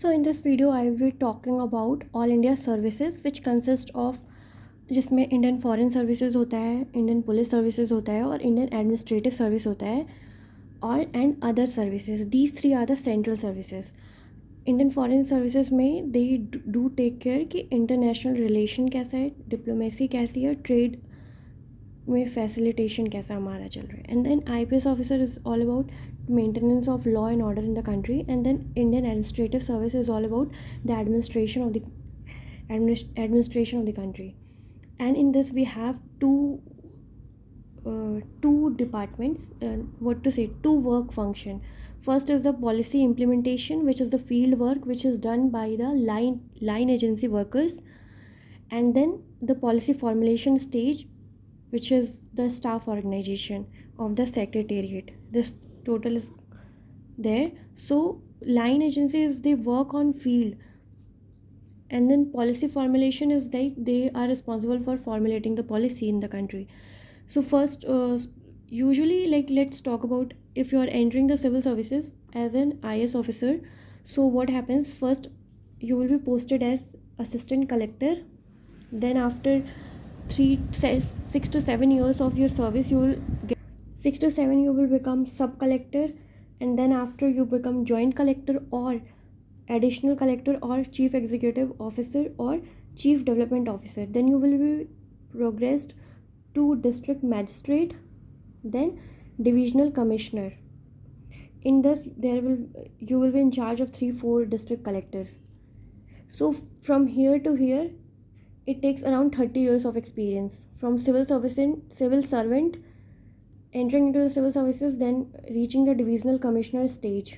So in this video I will be talking about all India services which consist of जिसमें Indian foreign services होता है, Indian police services होता है और Indian administrative service होता है और and other services. These three are the central services. Indian foreign services में दे डू टेक केयर कि इंटरनेशनल रिलेशन कैसा है, डिप्लोमेसी कैसी है, ट्रेड में फैसिलिटेशन कैसा हमारा चल रहा है. And then IPS officer is all about maintenance of law and order in the country, and then Indian administrative service is all about the administration of the country. And in this we have two departments, two work function. First is the policy implementation, which is the field work which is done by the line agency workers, and then the policy formulation stage, which is the staff organization of the secretariat. This total is there. So line agencies, they work on field, and then policy formulation is like they are responsible for formulating the policy in the country. So first, usually, like, let's talk about if you are entering the civil services as an IS officer. So what happens? First, you will be posted as assistant collector. Then after 6 to 7 years of your service, you will get 6 to 7 you will become sub collector, and then after you become joint collector or additional collector or chief executive officer or chief development officer. Then you will be progressed to district magistrate, then divisional commissioner. In this you will be in charge of 3-4 district collectors. So from here to here it takes around 30 years of experience from civil servant entering into the civil services, then reaching the divisional commissioner stage.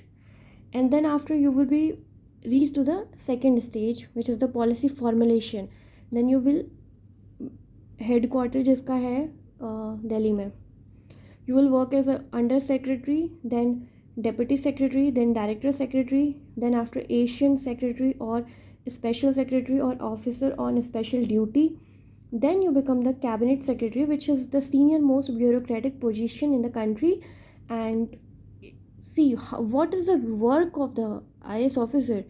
And then after you will be reached to the second stage, which is the policy formulation. Then you will headquarter जिसका है दिल्ली में. You will work as a under secretary, then deputy secretary, then director secretary, then after Asian secretary or special secretary or officer on special duty. Then you become the cabinet secretary, which is the senior most bureaucratic position in the country. And see what is the work of the IS officer.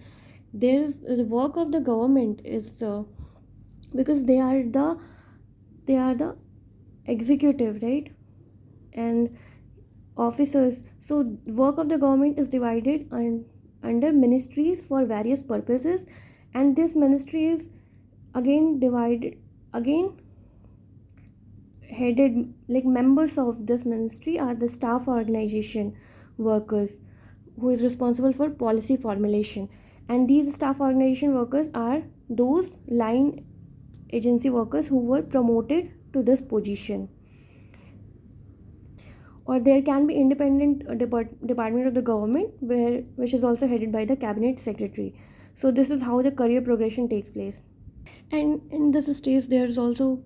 There is the work of the government is because they are the executive, right, and officers. So work of the government is divided under ministries for various purposes, and this ministry is headed, like, members of this ministry are the staff organization workers who is responsible for policy formulation. And these staff organization workers are those line agency workers who were promoted to this position. Or there can be independent department of the government which is also headed by the cabinet secretary. So this is how the career progression takes place. And in this stage there is also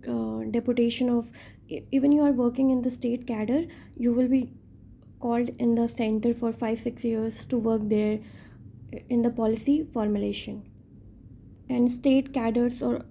deputation of, even you are working in the state cadre, you will be called in the center for 5-6 years to work there in the policy formulation. And state cadres or